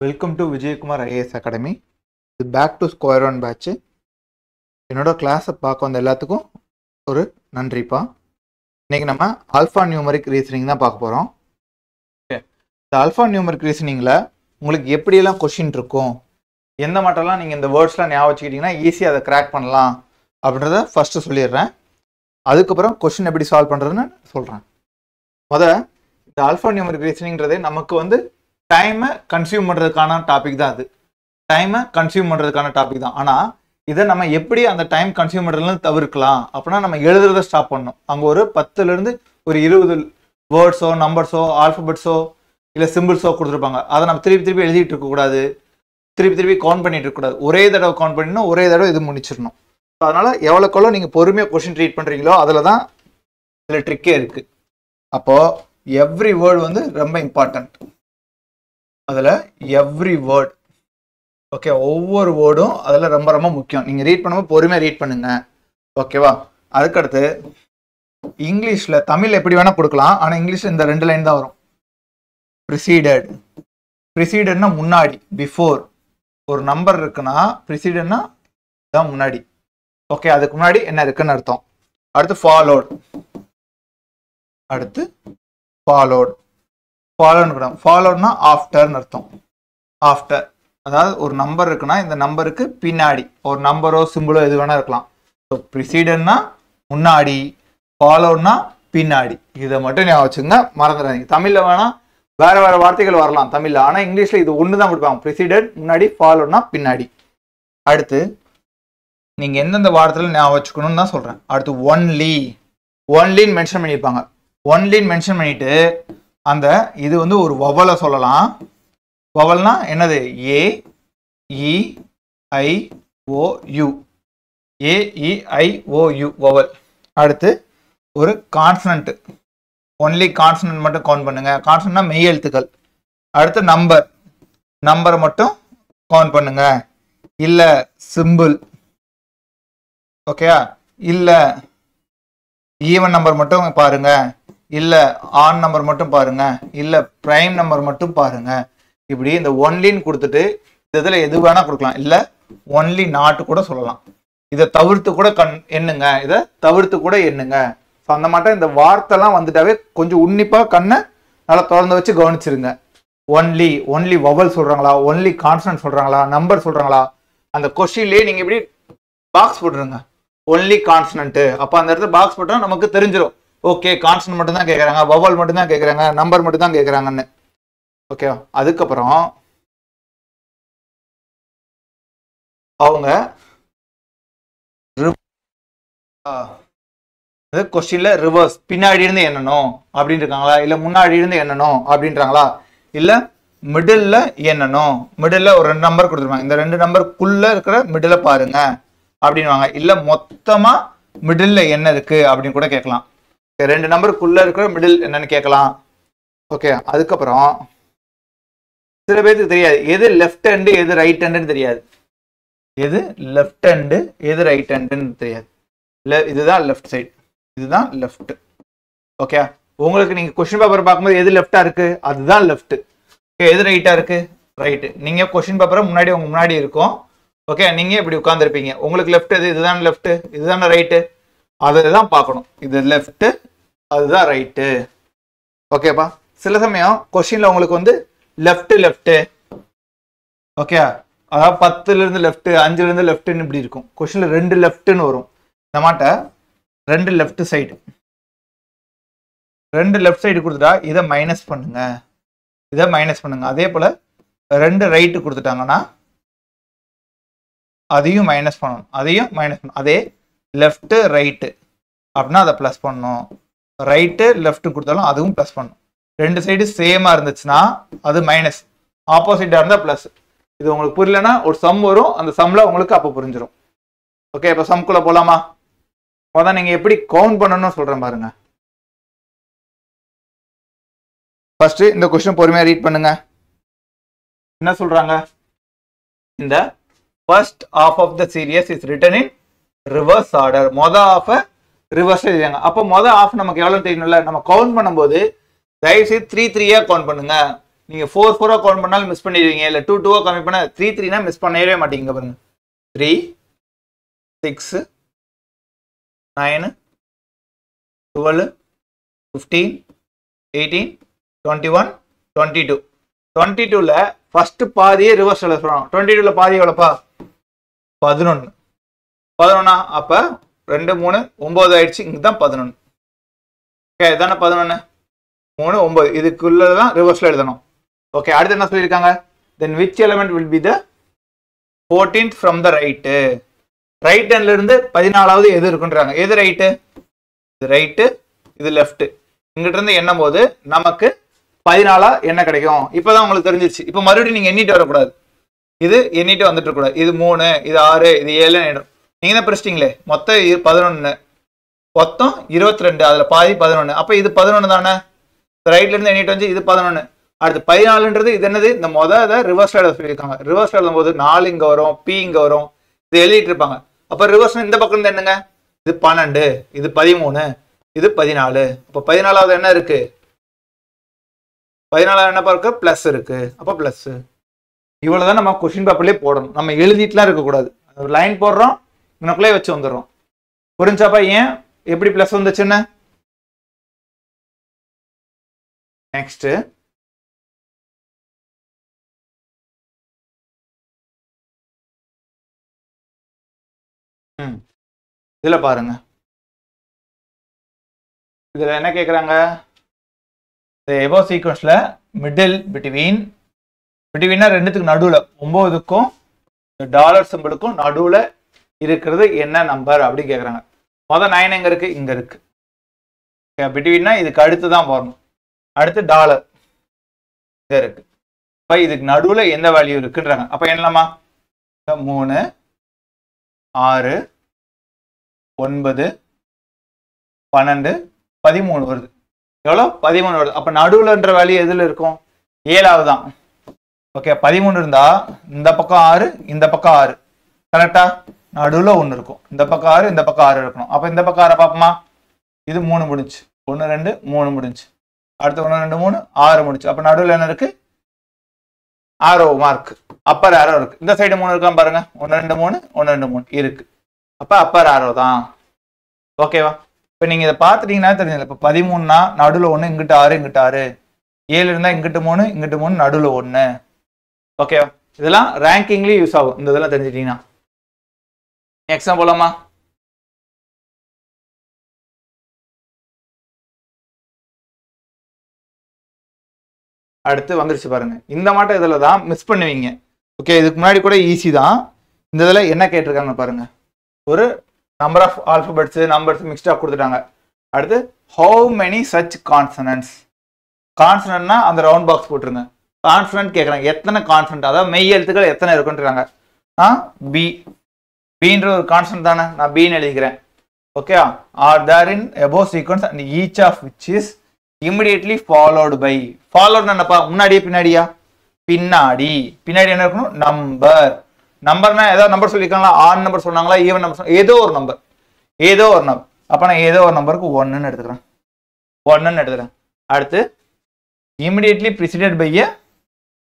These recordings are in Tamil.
Welcome to Vijayakumar IAS academy. இது back to square one batch. என்னோட கிளாஸை பார்க்க வந்த எல்லாத்துக்கும் ஒரு நன்றிப்பா. இன்றைக்கி நம்ம ஆல்ஃபா நியூமரிக் ரீசனிங் தான் பார்க்க போகிறோம். ஓகே, இந்த ஆல்ஃபா நியூமரிக் ரீசனிங்கில் உங்களுக்கு எப்படியெல்லாம் கொஷின் இருக்கும், எந்த மாட்டெல்லாம் நீங்கள் இந்த வேர்ட்ஸ்லாம் ஞாபகம் வச்சுக்கிட்டிங்கன்னா ஈஸியாக அதை கிராக் பண்ணலாம் அப்படின்றத ஃபஸ்ட்டு சொல்லிடுறேன். அதுக்கப்புறம் கொஷின் எப்படி சால்வ் பண்ணுறதுன்னு சொல்கிறேன். இந்த ஆல்ஃபா நியூமரிக் ரீசனிங்கிறது நமக்கு டைமை கன்சியூம் பண்ணுறதுக்கான டாபிக் தான். அது டைமை கன்சியூம் பண்ணுறதுக்கான டாபிக் தான். ஆனால் இதை நம்ம எப்படி அந்த டைம் கன்சியூம் பண்ணுறதுலேருந்து தவிர்க்கலாம் அப்படின்னா நம்ம எழுதுறத ஸ்டாப் பண்ணணும். அங்கே ஒரு 10லேருந்து ஒரு 20 வேர்ட்ஸோ நம்பர்ஸோ ஆல்ஃபபெட்ஸோ இல்லை சிம்பிள்ஸோ கொடுத்துருப்பாங்க. அதை நம்ம திருப்பி எழுதிட்டு இருக்கக்கூடாது, திருப்பி கவுண்ட் பண்ணிட்டு இருக்கக்கூடாது. ஒரே தடவை கவுண்ட் பண்ணிடணும், ஒரே தடவை இது முடிச்சிடணும். ஸோ அதனால் எவ்வளோக்கெவ்வளோ நீங்கள் பொறுமையாக கொஷின் ட்ரீட் பண்ணுறீங்களோ அதில் தான் இதில் ட்ரிக்கே இருக்குது. அப்போது எவ்ரி வேர்டு ரொம்ப இம்பார்ட்டண்ட். அதில் எவ்ரி வேர்ட், ஓகே, ஒவ்வொரு வேர்டும் அதில் ரொம்ப ரொம்ப முக்கியம். நீங்கள் ரீட் பண்ணும்போது பொறுமையாக ரீட் பண்ணுங்க, ஓகேவா? அதுக்கடுத்து இங்கிலீஷில், தமிழ் எப்படி வேணால் கொடுக்கலாம், ஆனால் இங்கிலீஷில் இந்த 2 லைன் தான் வரும். ப்ரிசீடட். ப்ரிசீடட்னா முன்னாடி, பிஃபோர். ஒரு நம்பர் இருக்குன்னா ப்ரிசீடட்னா தான் முன்னாடி. ஓகே, அதுக்கு முன்னாடி என்ன இருக்குன்னு அர்த்தம். அடுத்து ஃபாலோட். அடுத்து ஃபாலோட். ஃபாலோட்னா ஆஃப்டர்னு அர்த்தம். ஆஃப்டர், அதாவது ஒரு நம்பர் இருக்குன்னா இந்த நம்பருக்கு பின்னாடி ஒரு நம்பரோ சிம்பிளோ எது வேணா இருக்கலாம். ஸோ ப்ரிசீடட்னா முன்னாடி, ஃபாலோட்னா பின்னாடி. இதை மட்டும் ஞாபகம் வச்சுங்க, மறந்துடாதீங்க. தமிழில் வேணா வேற வார்த்தைகள் வரலாம் தமிழில், ஆனால் இங்கிலீஷில் இது ஒன்று தான் கொடுப்பாங்க. ப்ரிசீடட் முன்னாடி, ஃபாலோட்னா பின்னாடி. அடுத்து நீங்கள் எந்தெந்த வார்த்தையில் ஞாபகம் வச்சுக்கணும்னு தான் சொல்கிறேன். அடுத்து ஒன்லின்னு மென்ஷன் பண்ணியிருப்பாங்க. ஒன்லின்னு மென்ஷன் பண்ணிட்டு அந்த இது ஒரு வவலை சொல்லலாம். வவல்னா என்னது? AEIOU. AEIOU vowel. அடுத்து ஒரு கான்சனன்ட், ஒன்லி கான்சனன்ட் மட்டும் கவுண்ட் பண்ணுங்க. கான்சனன்ட்னா மெய் எழுத்துக்கள். அடுத்து நம்பரை மட்டும் கவுண்ட் பண்ணுங்க. இல்லை சிம்பிள், ஓகேயா? இல்லை ஈவன் நம்பர் மட்டும் பாருங்க, இல்லை ஆன் நம்பர் மட்டும் பாருங்க, இல்லை பிரைம் நம்பர் மட்டும் பாருங்க. இப்படி இந்த ஒன்லின்னு கொடுத்துட்டு இதில் எது வேணா கொடுக்கலாம். இல்லை ஒன்லி நாட்டு கூட சொல்லலாம். இதை தவிர்த்து கூட எண்ணுங்க, இதை தவிர்த்து கூட எண்ணுங்க. ஸோ அந்த மாட்டம் இந்த வார்த்தைலாம் வந்துட்டாவே கொஞ்சம் உன்னிப்பாக கண்ணை நல்லா திறந்து வச்சு கவனிச்சிருங்க. ஒன்லி வவல் சொல்கிறாங்களா, ஒன்லி கான்சனன்ட் சொல்கிறாங்களா, நம்பர் சொல்கிறாங்களா, அந்த கொஸ்டின்லேயே நீங்கள் இப்படி பாக்ஸ் போட்டுருங்க. Only consonant. அப்போ அந்த இடத்துல பாக்ஸ் போட்டால் நமக்கு தெரிஞ்சிடும். ஓகே, கான்ஸ்டன்ட் மட்டும் தான் கேட்குறாங்க, வவல் மட்டும் தான் கேட்குறாங்க, நம்பர் மட்டும் தான் கேட்குறாங்கன்னு. ஓகே, அதுக்கப்புறம் அவங்க கொஸ்டின்ல ரிவர்ஸ், பின்னாடி இருந்து எண்ணணும் அப்படின்னு இருக்காங்களா, இல்லை முன்னாடி இருந்து எண்ணணும் அப்படின்றாங்களா, இல்லை மிடில் எண்ணணும். மிடில் ஒரு 2 நம்பர் கொடுத்துருவாங்க, இந்த 2 நம்பருக்குள்ள இருக்கிற மிடில் பாருங்க அப்படின்வாங்க. இல்லை மொத்தமா மிடில் என்ன இருக்கு அப்படின்னு கூட கேட்கலாம். 2 நம்பருக்குள்ள இருக்கிற மிடில் என்னன்னு கேட்கலாம். ஓகே, அதுக்கப்புறம் சில பேருக்கு தெரியாது எது லெஃப்ட் ஹேண்டு எது ரைட் ஹேண்டுன்னு தெரியாது. எது லெஃப்ட் ஹேண்டு எது ரைட் ஹேண்டுன்னு தெரியாது. இதுதான் லெஃப்ட் சைடு, இதுதான் லெஃப்ட். ஓகே, உங்களுக்கு நீங்க கொஸ்டின் பேப்பர் பார்க்கும்போது எது லெஃப்டா இருக்கு அதுதான் லெஃப்ட். ஓகே, எது ரைட்டா இருக்கு ரைட்டு. நீங்க கொஸ்டின் பேப்பரை உங்க முன்னாடி இருக்கும். ஓகே, நீங்க இப்படி உட்கார்ந்துருப்பீங்க. உங்களுக்கு லெஃப்ட் எது, இதுதான் லெஃப்ட், இதுதானே ரைட்டு, அதை தான் பார்க்கணும். இது லெஃப்ட், அதுதான் ரைட்டு. ஓகேப்பா. சில சமயம் கொஸ்டின்ல உங்களுக்கு லெஃப்ட், ஓகே, அதாவது 10லேருந்து லெஃப்ட், 5லேருந்து லெஃப்ட்னு இப்படி இருக்கும். கொஸ்டின்ல 2 லெஃப்ட்னு வரும். இந்த மாட்ட 2 லெஃப்ட் சைடு, 2 லெஃப்ட் சைடு கொடுத்துட்டா இதை மைனஸ் பண்ணுங்க, இதை மைனஸ் பண்ணுங்க. அதே போல 2 ரைட்டு கொடுத்துட்டாங்கன்னா அதையும் மைனஸ் பண்ணணும், அதையும் மைனஸ் பண்ணணும். அதே லெஃப்ட் ரைட்டு அப்படின்னா அதை ப்ளஸ் பண்ணணும். ரைட்டு லெஃப்ட் கொடுத்தாலும் அதுவும் ப்ளஸ் பண்ணணும். 2 சைடு சேமாக இருந்துச்சுன்னா அது மைனஸ், ஆப்போசிட்டாக இருந்தால் ப்ளஸ். இது உங்களுக்கு புரியலன்னா ஒரு சம் வரும், அந்த சம்மில் உங்களுக்கு அப்போ புரிஞ்சிடும். ஓகே, இப்போ சம்குள்ளே போகலாமா? அதான் நீங்கள் எப்படி கவுண்ட் பண்ணணும்னு சொல்கிறேன் பாருங்க. ஃபர்ஸ்ட் இந்த கொஸ்டின் பொறுமையாக ரீட் பண்ணுங்க. என்ன சொல்றாங்க? இந்த first half of the series is written in reverse order. மொதல் half ரிவர்ஸ் எழுதுங்க. அப்போ மொதல் half நமக்கு எவ்வளவு தெரியணும்ல, நம்ம கவுண்ட் பண்ணும்போது தயவுசெய்து 3 3 கவுண்ட் பண்ணுங்க. நீங்க 4 4 கவுண்ட் பண்ணாலும் மிஸ் பண்ணிடுவீங்க. இல்ல 2 2 கம்மி பண்ணா 3 3 னா மிஸ் பண்ணவே மாட்டீங்க பாருங்க. 3 6 9 12 15 18 21 22 22ல ஃபர்ஸ்ட் பாதியே ரிவர்ஸ் எழுதுறோம். 22ல பாதி எவ்வளவுப்பா? 11. 11 அப்ப 2 3 9 ஆயிடுச்சு. இங்க தான் 11. ஓகே இதானே 11 3 9 இதுக்குள்ள தான் ரிவர்ஸ்ல எழுதணும். ஓகே அடுத்து என்ன சொல்லியிருக்காங்க? then which element will be the 14th from the right? Right ஹேண்ட்ல இருந்து 14வது எது இருக்குன்றாங்க. எது ரைட்டு? இது ரைட்டு, இது லெஃப்ட். இங்கிட்ட இருந்து எண்ணும் போது நமக்கு 14 என்ன கிடைக்கும்? இப்பதான் உங்களுக்கு தெரிஞ்சிருச்சு. இப்ப மறுபடியும் நீங்க எண்ணிட்டு வரக்கூடாது. இது எண்ணிட்டு வந்துட்டு இருக்கக்கூடாது. இது 3 இது 6 இது 7 எண்ணும். நீங்க தான் பிரிச்சிட்டீங்களே. மொத்தம் 11 மொத்தம் 22. அதுல பாதி 11. அப்ப இது 11 தானே. ரைட்ல இருந்து எண்ணிட்டு வந்து இது 11. அடுத்து 14ன்றது இது என்னது? இந்த மொதல் ரிவர்ஸ் எழுத சொல்லியிருக்காங்க. ரிவர்ஸ் எழுதும் போது 4 இங்க வரும், பி இங்க வரும். இது எழுதிட்டு இருப்பாங்க. அப்ப ரிவர்ஸ் இந்த பக்கம் இருந்து என்னங்க? இது 12 இது 13 இது 14. அப்ப 14வது என்ன இருக்கு? 14வது என்ன இருக்கு? பிளஸ் இருக்கு. அப்ப பிளஸ். இவ்வளவுதான் நம்ம கொஸ்டின் பேப்பர்லயே போடணும். நம்ம எழுதிட்டுலாம் இருக்கக்கூடாது. ஒரு லைன் போடுறோம், இன்னக்குள்ளே வச்சு வந்துடுறோம். புரிஞ்சாப்பா ஏன் எப்படி பிளஸ் வந்துச்சுன்னு? நெக்ஸ்ட் இதுல பாருங்க. இதுல என்ன கேக்குறாங்க? எபோ சீக்வன்ஸ்ல மிடில் பிட்வீன்னா ரெண்டுத்துக்கு நடுவுல 9க்கும் டாலர் சிம்பிளுக்கும் நடுவுல இருக்கிறது என்ன நம்பர் அப்படி கேக்குறாங்க. மொதல் 9 எங்க இருக்கு? இங்க இருக்கு. பிட்வீன்னா இதுக்கு அடுத்து தான் போறணும். அடுத்து டாலர் இங்க இருக்கு. அப்ப இதுக்கு நடுவுல எந்த வேல்யூ இருக்குன்றாங்க. அப்ப என்னலாமா? 3 6 9 12 13 வருது. எவ்வளோ? 13 வருது. அப்ப நடுவுலன்ற வேல்யூ எதுல இருக்கும்? 7வது தான். ஓகே 13 இருந்தா இந்த பக்கம் 6 இந்த பக்கம் 6 கரெக்டா? நடுவுல 1 இருக்கும். இந்த பக்கம் 6 இந்த பக்கம் 6 இருக்கணும். அப்ப இந்த பக்கம் 6 பாப்போமா? இது 3 முடிஞ்சு. 1 2 3 முடிஞ்சு. அடுத்து 1 2 3 6 முடிச்சு. அப்ப நடுவுல என்ன இருக்கு? ஆரோ மார்க், அப்பர் ஆரோ இருக்கு. இந்த சைடு 3 இருக்கான்னு பாருங்க. 1 2 3 1 2 3 இருக்கு. அப்ப அப்பர் ஆரோ தான். ஓகேவா? இப்ப நீங்க இதை பார்த்துட்டீங்கன்னா தெரிஞ்சது. இப்ப 13னா நடுவுல 1 இங்கிட்ட 6 இங்கிட்ட 6 7 இருந்தா இங்கிட்ட 3 இங்கிட்ட 3 நடுவுல 1. ஓகேவா? இதெல்லாம் ரேங்கிங்லயும் யூஸ் ஆகும். இந்த இதெல்லாம் தெரிஞ்சுட்டீங்கன்னா. எக்ஸாம் போலாமா? அடுத்து வந்துருச்சு பாருங்க. இந்த மாட்டம் இதுல தான் மிஸ் பண்ணுவீங்க. ஓகே இதுக்கு முன்னாடி கூட ஈஸி தான். இந்த இதில் என்ன கேட்டிருக்காங்க பாருங்க. ஒரு நம்பர் ஆஃப் ஆல்பபெட்ஸ் நம்பர்ஸ் மிக்ஸ்டா கொடுத்துட்டாங்க. அடுத்து ஹவு மெனி சச் கான்சனன்ட்ஸ். கான்சனன்ட்னா அந்த ரவுண்ட் பாக்ஸ் போட்டுருங்க. கான்சனன்ட் கேட்குறாங்க. எத்தனை கான்சனன்ட், அதாவது மெய் எழுத்துக்கள் எத்தனை இருக்குன்றாங்க. பி பீன்ற ஒரு கான்சனன்ட் தானே. நான் பின்னு எழுதிக்கிறேன். Okay are there in above sequence and each of which is immediately followed by. followed என்னப்பா? முன்னாடியே பின்னாடியா? பின்னாடி. பின்னாடி என்ன இருக்கணும்? நம்பர். நம்பர்னா ஏதாவது நம்பர் சொல்லியிருக்காங்களா? ஆன் நம்பர் சொன்னாங்களா? ஈவன் நம்பர் சொன்னாங்க? ஏதோ ஒரு நம்பர். ஏதோ ஒரு நம்பர். அப்ப நான் ஏதோ ஒரு நம்பருக்கு 1ன்னு எடுத்துக்கிறேன். 1ன்னு எடுத்துக்கிறேன். அடுத்து immediately preceded by a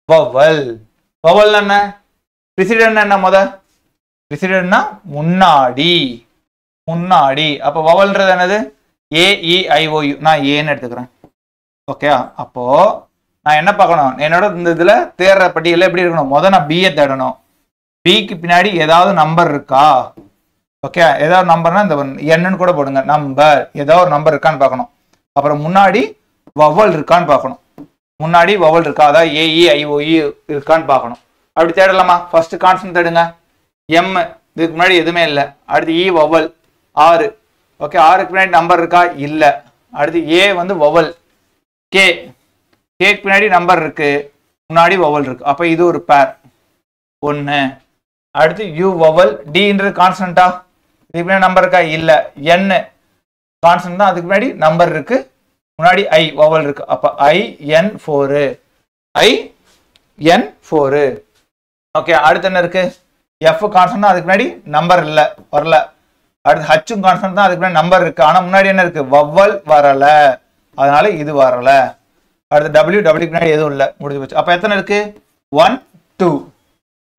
vowel. vowel என்ன? preceded என்ன? precededனா முன்னாடி. முன்னாடி. அப்ப vowelன்றது என்னது? A E I O U. நான் ஏன்னு எடுத்துக்கிறேன். ஓகே அப்போ நான் என்ன பார்க்கணும்? என்னோட இந்த இதுல தேர்ற பட்டியல எப்படி இருக்கணும்? நான் B தேடணும். பிக்கு பின்னாடி ஏதாவது நம்பர் இருக்கா? ஓகே ஏதாவது நம்பர்னா இந்த என்னன்னு கூட போடுங்க. நம்பர் ஏதாவது ஒரு நம்பர் இருக்கான்னு பார்க்கணும். அப்புறம் முன்னாடி வவல் இருக்கான்னு பார்க்கணும். முன்னாடி வவல் இருக்கா? அதாவது AEIOE இருக்கான்னு பார்க்கணும். அப்படி தேடலாமா? ஃபர்ஸ்ட் கான்ஸ்டன்ட் தேடுங்க. M இதுக்கு முன்னாடி எதுவுமே இல்லை. அடுத்து E வவல் 6. ஓகே 6க்கு பின்னாடி நம்பர் இருக்கா? இல்லை. அடுத்து A வந்து வவல். கேக்கு பின்னாடி நம்பர் இருக்கு, முன்னாடி வவல் இருக்கு. அப்ப இது ஒரு பேர் 1. அடுத்து U வவல். Dன்றது கான்ஸ்டன்டா? இதுக்கு பின்னாடி நம்பர் இருக்கா? இல்ல. N கான்ஸ்டன்ட் தான், அதுக்கு முன்னாடி நம்பர் இருக்கு, முன்னாடி I வவல் இருக்கு. அப்ப IN4. IN4. ஓகே அடுத்து என்ன இருக்கு? F கான்ஸ்டன்ட், அதுக்கு முன்னாடி நம்பர் இல்ல, வரல. அடுத்து H கான்ஸ்டன்ட் தான், அதுக்கு முன்னாடி நம்பர் இருக்கு, ஆனா முன்னாடி என்ன இருக்கு? வவல் வரல, அதனால இது வரல. அடுத்து W க்கு முன்னாடி எதுவும் இல்லை, முடிஞ்சு போச்சு. அப்போ எத்தனை இருக்கு? 1 2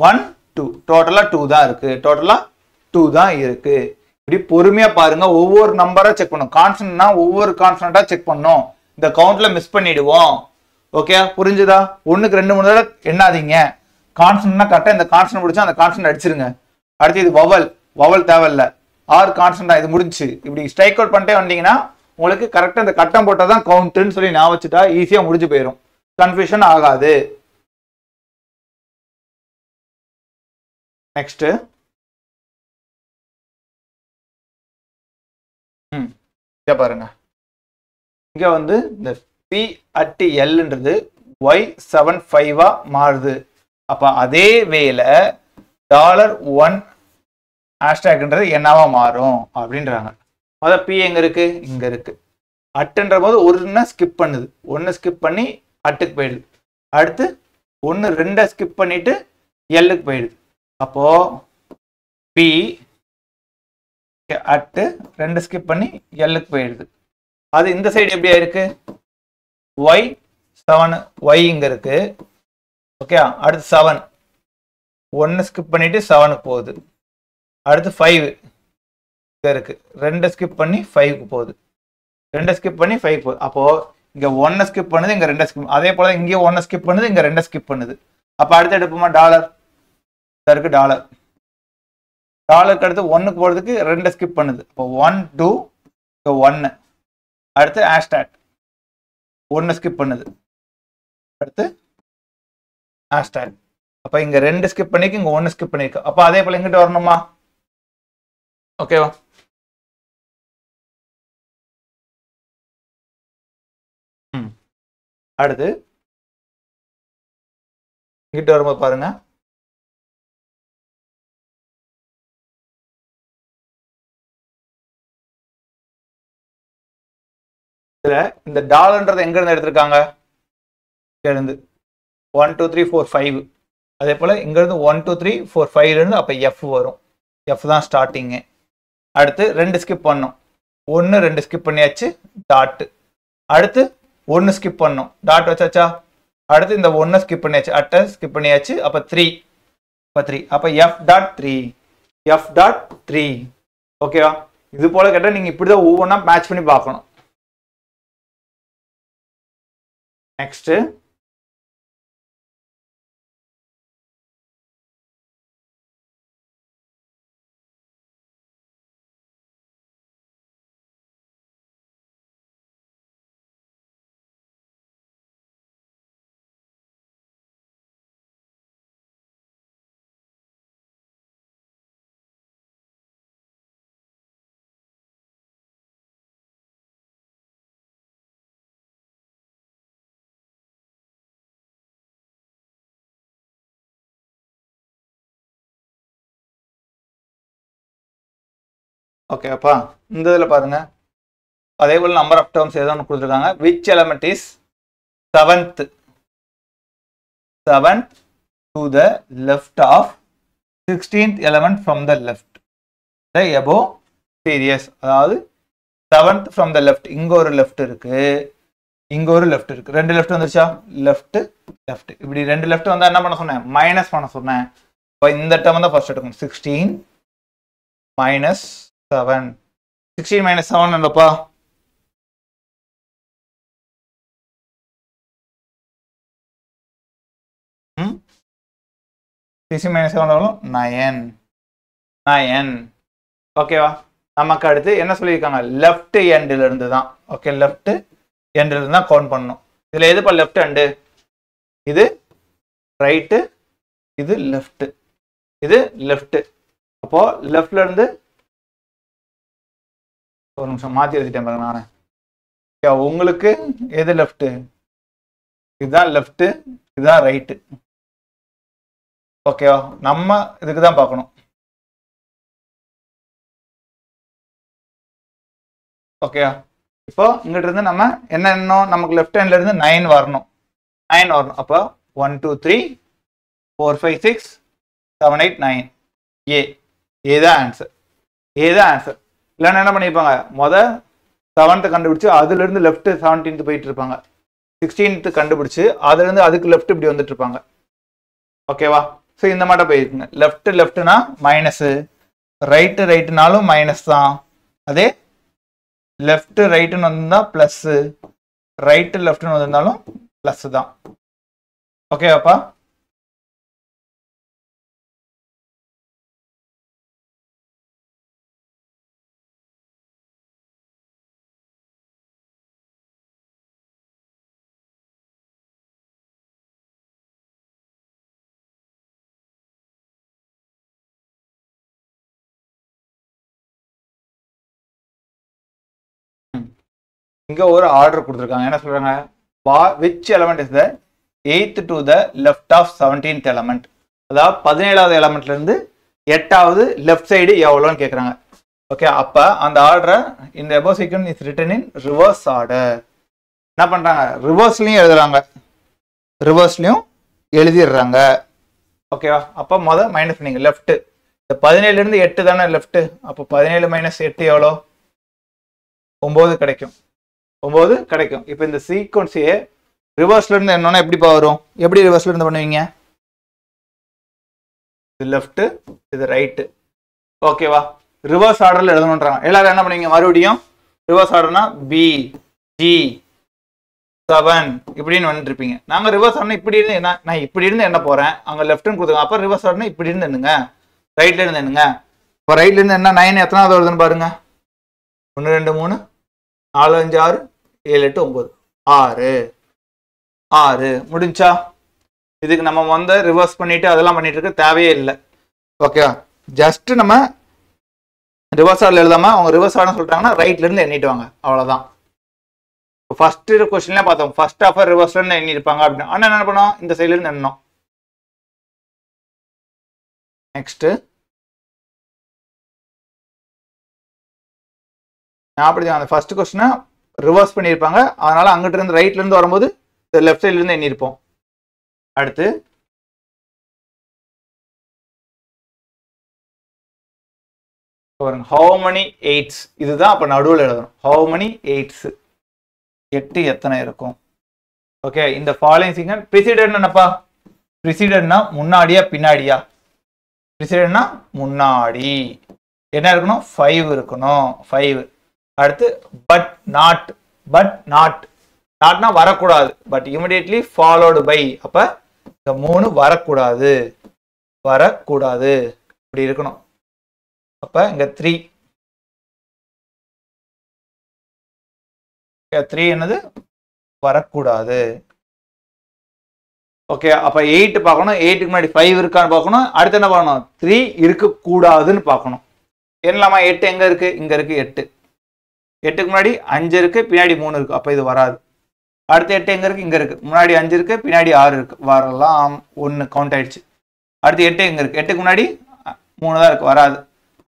1 2 டோட்டலா 2 தான் இருக்கு. டோட்டலா 2 தான் இருக்கு. இப்படி பொறுமையா பாருங்க, ஒவ்வொரு நம்பரா செக் பண்ணும். கான்ஸ்டன்ட்னா ஒவ்வொரு கான்ஸ்டன்டா செக் பண்ணும். இந்த கவுண்ட்ல மிஸ் பண்ணிடுவோம். ஓகே, புரிஞ்சுதா? 1க்கு 2 3 தடவை எண்ணாதீங்க. கான்ஸ்டன்ட்னா கரெக்டா இந்த கான்ஸ்டன்ட் முடிச்சா அந்த கான்ஸ்டன்ட் அடிச்சிருங்க. அடுத்து இது வவல் தேவையில்ல, ஆர் கான்ஸ்டன்டா, இது முடிஞ்சு. இப்படி ஸ்ட்ரைக் அவுட் பண்ணிட்டே வந்தீங்கன்னா உங்களுக்கு கரெக்டா இந்த கட்டம் போட்டாதான் கவுண்ட்னு சொல்லி ஞாபகம் வச்சுட்டா ஈஸியா முடிஞ்சு போயிடும், கன்ஃபியூஷன் ஆகாது. நெக்ஸ்ட் பாருங்க, இங்க வந்து இந்த P at Lன்றது Y75 மாறுது. அப்ப அதே வேல $1 ஹேஷ்டேக்ன்றது என்னவா மாறும் அப்படின்றாங்க. அதான் P எங்க இருக்கு? இங்க இருக்கு. அட்டுன்ற போது ஒன்னு ஸ்கிப் பண்ணுது, ஒன்னு ஸ்கிப் பண்ணி அட்டுக்கு போயிடுது. அடுத்து 1 2 ஸ்கிப் பண்ணிட்டு Lக்கு போயிடுது. அப்போ P அட்டு 2 ஸ்கிப் பண்ணி Lக்கு போயிடுது. அது இந்த சைடு எப்படியா இருக்கு? Y இங்க இருக்கு. ஓகே, அடுத்து 7 1 ஸ்கிப் பண்ணிட்டு 7க்கு போகுது. அடுத்து 5 இங்க இருக்கு, 2 ஸ்கிப் பண்ணி 5க்கு போகுது. 2 ஸ்கிப் பண்ணி 5 போகுது. அப்போ இங்க 1 ஸ்கிப் பண்ணுது, இங்க 2 ஸ்கிப். அதே போல இங்க 1 ஸ்கிப் பண்ணுது, இங்க 2 ஸ்கிப் பண்ணுது. அப்ப அடுத்து எடுப்போமா டாலர். இருக்கு டாலர். டாலருக்கு அடுத்து 1க்கு போறதுக்கு 2 ஸ்கிப் பண்ணுது. அப்போ 1 2 1. அடுத்து ஹேஷ்டேக் 1 ஸ்கிப் பண்ணுது. அடுத்து ஹேஷ்டேக். அப்ப இங்க 2 ஸ்கிப் பண்ணிருக்கு, இங்க 1 ஸ்கிப் பண்ணிருக்கு. அப்ப அதே போல இங்கிட்ட வரணுமா? ஓகேவா? அடுத்து இங்கிட்ட வரும்போது பாருங்க, இந்த டாலர்ன்றது எங்க இருந்து எடுத்திருக்காங்க? இருந்து 1 2 3 4 5. அதே போல இங்க இருந்து 1 2 3 4 5 இருந்து அப்ப F வரும். F தான் ஸ்டார்டிங். அடுத்து 2 ஸ்கிப் பண்ணும், 1 2 ஸ்கிப் பண்ணியாச்சு, டாட். அடுத்து 1 ஸ்கிப் பண்ணும், டாட் வச்சாச்சா. அடுத்து இந்த 1 ஸ்கிப் பண்ணியாச்சு, அட்டை ஸ்கிப் பண்ணியாச்சு. அப்ப 3 அப்ப F டாட் 3 F டாட் 3. ஓகேவா? இது போல கேட்டா நீங்க இப்படிதான் ஒவ்வொன்றா மேட்ச் பண்ணி பார்க்கணும். நெக்ஸ்ட் ஓகேப்பா, இந்த இதில் பாருங்க, அதே போல் நம்பர் ஆஃப் டேர்ம்ஸ் ஏதோ ஒன்று கொடுத்துருக்காங்க. Which element is seventh to the left of 16th element from the left the above series. அதாவது 7th ஃப்ரம் த லெஃப்ட், இங்க ஒரு லெஃப்ட் இருக்கு, இங்க ஒரு லெஃப்ட் இருக்கு. 2 லெஃப்ட் வந்துருச்சா? Left left. இப்படி 2 லெஃப்ட் வந்தா என்ன பண்ண சொன்னேன்? மைனஸ் பண்ண சொன்னேன். இப்போ இந்த டேர்ம் தான் ஃபர்ஸ்ட் எடுக்கணும். 16 minus 7. 16 minus 7 என்னப்பா? 16 minus 7 எவ்வளோ? 9. ஓகேவா? நமக்கு அடுத்து என்ன சொல்லியிருக்காங்க? லெஃப்ட் எண்டில் இருந்து தான். ஓகே, லெஃப்ட் எண்டில் இருந்து தான் கவுண்ட் பண்ணணும். இதுல எதுப்பா லெஃப்ட் ஹேண்டு? இது ரைட்டு, இது லெஃப்ட், இது லெஃப்ட். அப்போ லெஃப்ட்ல இருந்து ஒரு நிமிஷம் மாத்தி எழுதிட்டேன் பாருங்க நானு. உங்களுக்கு எது லெஃப்ட்? இதுதான் லெஃப்ட், இதுதான் ரைட்டு. ஓகேவா? நம்ம இதுக்கு தான் பார்க்கணும். ஓகேவா? இப்போ இங்கிட்ட இருந்து நம்ம என்ன எண்ணணும்? நமக்கு லெஃப்ட் ஹேண்ட்ல இருந்து 9 வரணும். 9 வரணும். அப்போ 1 2 3 4 5 6 7 8 9. ஏதான் ஆன்சர். ஏதான் ஆன்சர். இல்லைன்னா என்ன பண்ணியிருப்பாங்க? 7th கண்டுபிடிச்சு அதுல இருந்து லெஃப்ட் 17th போயிட்டு இருப்பாங்க. 16th கண்டுபிடிச்சு அதுலேருந்து அதுக்கு லெஃப்ட் இப்படி வந்துட்டு இருப்பாங்க. ஓகேவா? ஸோ இந்த மாட்டம் போயிருக்குங்க. லெஃப்ட்னா மைனஸு, ரைட்டுனாலும் மைனஸ் தான். அதே லெஃப்ட் ரைட்டுன்னு வந்திருந்தா ப்ளஸ்ஸு, ரைட்டு லெஃப்ட்னு வந்திருந்தாலும் ப்ளஸ் தான். ஓகேவாப்பா? இங்க ஒரு ஆர்டர் கொடுத்துருக்காங்க. என்ன சொல்றாங்க? which element is the 8th to the left of 17th element? அதாவது 17வது எலமெண்ட்ல இருந்து 8வது லெஃப்ட் சைடு எவ்வளோன்னு கேட்குறாங்க. ஓகே, அப்ப அந்த ஆர்டரை இந்த above sequence is written in reverse order. என்ன பண்றாங்க? ரிவர்ஸ்லயும் எழுதுறாங்க, ரிவர்ஸ்லயும் எழுதிடுறாங்க. ஓகேவா? அப்ப மைனஸ் பண்ணீங்க லெஃப்ட். இந்த 17ல இருந்து 8 தானே லெஃப்ட். அப்போ 17 மைனஸ் 8 எவ்வளோ? 9 கிடைக்கும். 9 கிடைக்கும். இப்போ இந்த சீக்வன்ஸையே ரிவர்ஸ்ல இருந்து என்னன்னா எப்படிப்பா வரும்? எப்படி ரிவர்ஸ்ல இருந்து பண்ணுவீங்க? இது லெஃப்ட், இது ரைட்டு. ஓகேவா? ரிவர்ஸ் ஆர்டர்ல எழுதணுன்றாங்க. எல்லாரும் என்ன பண்ணுவீங்க? மறுபடியும் ரிவர்ஸ் ஆர்டர்னா பி ஜி 7 இப்படின்னு வந்துட்டு இருப்பீங்க. நாங்க ரிவர்ஸ் ஆர்டர்னா இப்படி இருந்து என்ன, நான் இப்படி இருந்து என்ன போறேன், அங்க லெஃப்ட்னு கொடுத்துருங்க. அப்ப ரிவர்ஸ் ஆர்டர்னா இப்படி இருந்து என்னங்க, ரைட்ல இருந்து என்னங்க. இப்போ ரைட்ல இருந்து என்ன 9 எத்தனாவது வருதுன்னு பாருங்க. 1 2 3 4 5 6 7 8 9 6 6 முடிஞ்சா? இதுக்கு நம்ம ரிவர்ஸ் பண்ணிட்டு அதெல்லாம் பண்ணிட்டு இருக்க தேவையே இல்லை. ஓகே, ஜஸ்ட் நம்ம ரிவர்ஸ் ஆர்டர் எழுதாம அவங்க ரிவர்ஸ் ஆர்டர் சொல்லிட்டாங்கன்னா ரைட்ல இருந்து எண்ணிட்டு வாங்க, அவ்வளவுதான். ஃபர்ஸ்ட் கொஸ்டின்ல பார்த்தோம், ஃபர்ஸ்ட் ஆஃப் ரிவர்ஸ்ல இருந்து எண்ணிருப்பாங்க அப்படின்னு. ஆனா என்ன பண்ணோம்? இந்த சைட்ல இருந்து எண்ணணும். நெக்ஸ்ட் அப்படி அந்த ஃபர்ஸ்ட் கொஸ்டினை ரிவர்ஸ் பண்ணியிருப்பாங்க, அதனால அங்கிட்ட இருந்து ரைட்ல இருந்து வரும்போது லெஃப்ட் சைட்ல இருந்து எண்ணிருப்போம். அடுத்து how many 8s, இதுதான் அப்ப நடுவில் எழுதணும். how many 8s, 8 எத்தனை இருக்கும்? ஓகே, இந்த ஃபாலோயிங் சீக்வென்ஸ் ப்ரிசிடென்ட் என்னப்பா? ப்ரிசிடென்ட்னா முன்னாடியா பின்னாடியா? ப்ரிசிடென்ட்னா முன்னாடி. என்ன இருக்கணும்? 5 இருக்கணும். 5. அடுத்து பட் நாட்னா வரக்கூடாது, பட் இமிடியேட்லி ஃபாலோடு பை. அப்ப இந்த 3 வரக்கூடாது, இப்படி இருக்கணும். அப்ப இங்க 3 என்னது? வரக்கூடாது. ஓகே, அப்ப 8 பார்க்கணும். 8க்கு முன்னாடி 5 இருக்கான்னு பார்க்கணும். அடுத்து என்ன பார்க்கணும்? 3 இருக்கக்கூடாதுன்னு பார்க்கணும். என்னலாமா? 8 எங்க இருக்கு? இங்க இருக்கு 8. 8க்கு முன்னாடி 5 இருக்கு, பின்னாடி 3 இருக்கு. அப்ப இது வராது. அடுத்து 8 எங்க இருக்கு? இங்க இருக்கு. முன்னாடி 5 இருக்கு, பின்னாடி 6 இருக்கு. வரலாம். 1 கவுண்ட் ஆயிடுச்சு. அடுத்து 8 எங்க இருக்கு? 8க்கு முன்னாடி 3 தான் இருக்கு, வராது.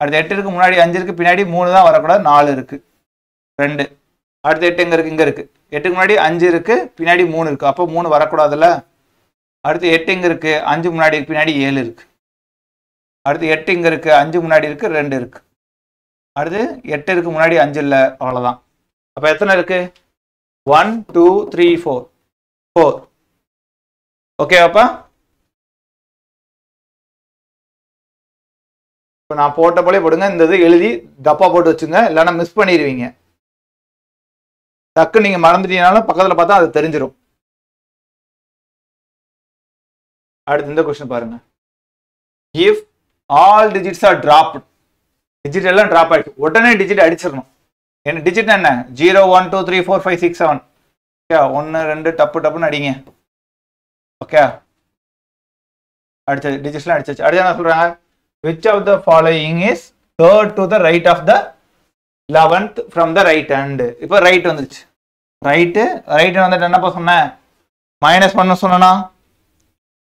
அடுத்து 8 இருக்கு, முன்னாடி 5 இருக்கு, பின்னாடி 3 தான் வரக்கூடாது, 4 இருக்கு, 2. அடுத்து 8 எங்க இருக்கு? இங்க இருக்கு. 8க்கு முன்னாடி 5 இருக்கு, பின்னாடி 3 இருக்கு. அப்போ 3 வரக்கூடாதுல்ல. அடுத்து 8 எங்க இருக்கு? 5 முன்னாடி இருக்கு, பின்னாடி 7 இருக்கு. அடுத்து 8 இங்க இருக்கு, 5 முன்னாடி இருக்கு, 2 இருக்கு. அடுத்து 8 இருக்கு, முன்னாடி 5 இல்ல, அவ்வளவுதான். அப்ப எத்தனை இருக்கு? 1 2 3 4. ஓகேவாப்பா? இப்போ நான் போட்ட போலே போடுங்க. இந்த இது எழுதி டப்பா போட்டு வச்சுங்க, இல்லைன்னா மிஸ் பண்ணிடுவீங்க. டக்கு நீங்க மறந்துட்டீங்கனாலும் பக்கத்துல பார்த்தா அது தெரிஞ்சிடும். அடுத்து இந்த கொஸ்டின் பாருங்க. If all digits R draft, digit எல்லாம் டிராப் ஆயிடுச்சு, உடனே டிஜிட் அடிச்சிடணும். என்ன டிஜிட்? என்ன 0 1 2 3 4 5 6 7. ஓகே, 1 2 டப்புன்னு அடிங்க. ஓகே, அடிச்சது, டிஜிட்ஸ்லாம் அடிச்சாச்சு. அடுத்து என்ன சொல்றாங்க? which of the following is third to the right of the 11th from the right hand? இப்போ ரைட் வந்துருச்சு. ரைட் வந்துட்டு என்னப்பா சொன்னேன்? மைனஸ் பண்ண சொன்னா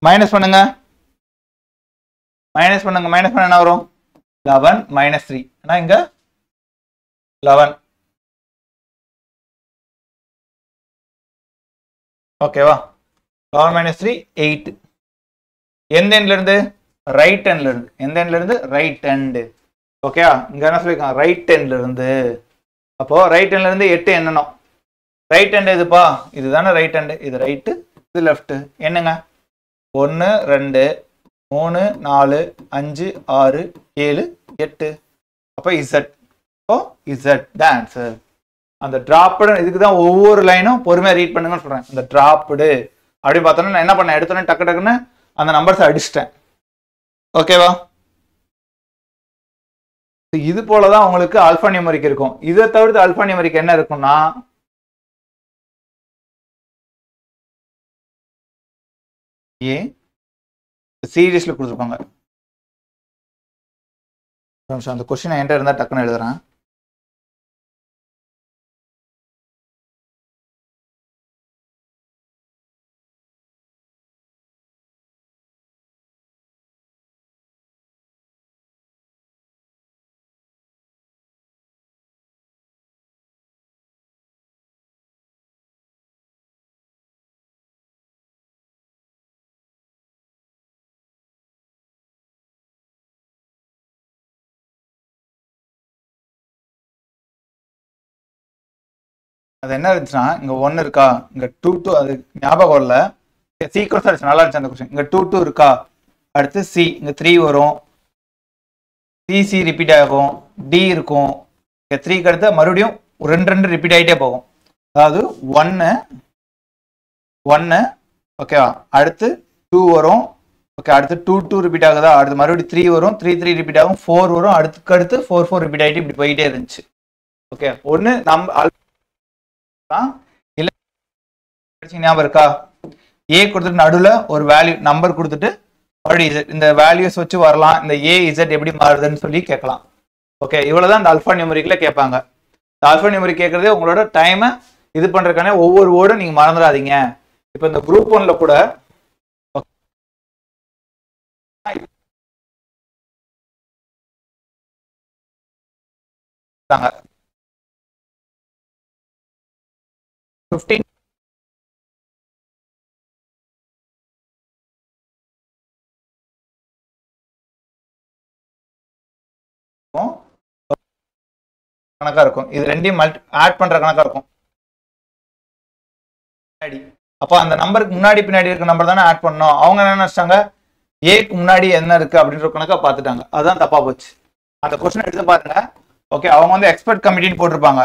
மைனஸ் பண்ணுங்க. மைனஸ் பண்ண என்ன வரும்? 11 minus 3. ஏன்னா இங்க 11. ஓகேவா? 11 minus 3 8. எந்த எண்ட்ல இருந்து? ரைட் ஹேண்ட்ல இருந்து. எந்த எண்ட்ல இருந்து? Right hand. ஓகே, இங்க என்ன சொல்லிருக்காங்க? ரைட் ஹேண்ட்ல இருந்து. அப்போ ரைட் ஹேண்ட்ல இருந்து 8 எண்ணணும். ரைட் ஹேண்ட் எதுப்பா? இதுதானே ரைட் ஹேண்டு. இது ரைட்டு, இது லெஃப்ட்டு. என்னங்க 1 2 3 4 5 6 7 8. அப்போ இசட். ஸோ இசட் தான் ஆன்சர். அந்த டிராப்டு இதுக்கு தான் ஒவ்வொரு லைனும் பொறுமையாக ரீட் பண்ணுங்கன்னு சொல்கிறேன். இந்த டிராப்டு அப்படி பார்த்தோன்னா நான் என்ன பண்ணேன், எடுத்தோன்னே டக்கு டக்குன்னு அந்த நம்பர்ஸை அடிச்சிட்டேன். ஓகேவா? இது போல தான் உங்களுக்கு ஆல்ஃபா நியூமரிக் இருக்கும். இதை தவிர்த்து ஆல்ஃபா நியூமரிக் என்ன இருக்கும்னா ஏ சீரியஸ்ல கொடுத்துருப்பாங்க. அந்த கொஸ்டின் என்கிட்ட இருந்தால் டக்குன்னு எழுதுறேன். அது என்ன இருந்துச்சுன்னா, இங்கே 1 இருக்கா, இங்கே 2 2 அது ஞாபகம் இல்லை, சீக்கிரம் இருந்துச்சு, நல்லா இருந்துச்சு அந்த கொஸ்டின். இங்கே 2 2 இருக்கா, அடுத்து சி, இங்கே 3 வரும், சிசி ரிப்பீட் ஆகும், டி இருக்கும், இங்கே 3க்கு அடுத்து மறுபடியும் 2 ரிப்பீட் ஆகிட்டே போகும். அதாவது 1 1 ஓகேவா, அடுத்து 2 வரும், ஓகே, அடுத்து 2 2 ரிப்பீட் ஆகுதா, அடுத்து மறுபடியும் 3 வரும், 3 3 ரிப்பீட் ஆகும், 4 வரும், அடுத்து 4 4 ரிப்பீட் ஆகிட்டு இப்படி போயிட்டே இருந்துச்சு. ஓகே, ஒன்று நம்ம இல்ல ஞாபகம் இருக்கா, ஏ கொடுத்துட்டு நடுவில் ஒரு வேல்யூ நம்பர் கொடுத்துட்டு மறுபடியும் இந்த வேல்யூஸ் வச்சு வரலாம், இந்த ஏ இசட் எப்படி மாறுதுன்னு சொல்லி கேட்கலாம். ஓகே, இவ்வளவுதான் இந்த அல்ஃபா நியூமரிக்ல கேட்பாங்க. இந்த அல்ஃபா நியூமரிக் கேட்கறதே உங்களோட டைமை இது பண்றதுக்கான ஒவ்வொரு வேர்டும் நீங்க மறந்துடாதீங்க. இப்போ இந்த குரூப் 1ல கூட 15 கணக்கா இருக்கும். இது ரெண்டையும் ஆட் பண்ற கணக்கா இருக்கும். அப்ப அந்த நம்பருக்கு முன்னாடி பின்னாடி இருக்க நம்பர் தானே ஆட் பண்ணணும். அவங்க என்ன நினைச்சாங்க, ஏக்கு முன்னாடி என்ன இருக்கு அப்படின்ற கணக்கா பார்த்துட்டாங்க. அதுதான் தப்பா போச்சு. அந்த கொஸ்டின் எடுத்து பாருங்க. ஓகே, அவங்க வந்து எக்ஸ்பர்ட் கமிட்டின்னு போட்டிருப்பாங்க.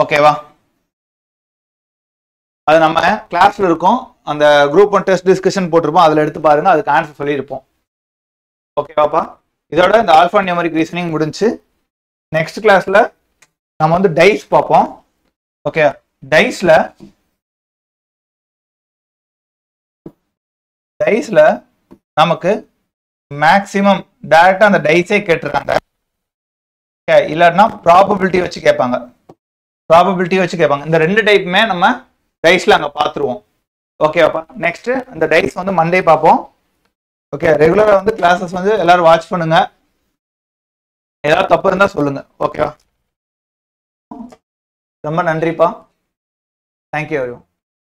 ஓகேவா, அது நம்ம கிளாஸ்ல இருக்கும், அந்த குரூப் 1 டெஸ்ட் டிஸ்கஷன் போட்டிருப்போம், அதுல எடுத்து பாருங்க, அதுக்கு ஆன்சர் சொல்லியிருப்போம். ஓகேவாப்பா, இதோட இந்த ஆல்ஃபா நியூமரிக் ரீசனிங் முடிஞ்சு. நெக்ஸ்ட் கிளாஸ்ல நம்ம வந்து டைஸ் பார்ப்போம். ஓகே, டைஸ்ல நமக்கு மேக்சிமம் டைரக்டா அந்த டைஸே கேட்டுருக்காங்க, இல்லைன்னா ப்ராபபிலிட்டி வச்சு கேட்பாங்க. இந்த 2 டைப்புமே நம்ம டைஸ்ல அங்க பாத்துருவோம். ஓகேவாப்பா, நெக்ஸ்ட் அந்த டைஸ் வந்து மண்டே பார்ப்போம். ஓகே, ரெகுலரா வந்து கிளாஸஸ் வந்து எல்லாரும் வாட்ச் பண்ணுங்க. ஏதாவது தப்பு இருந்தா சொல்லுங்க. ஓகேவா, ரொம்ப நன்றிப்பா. தேங்க்யூ.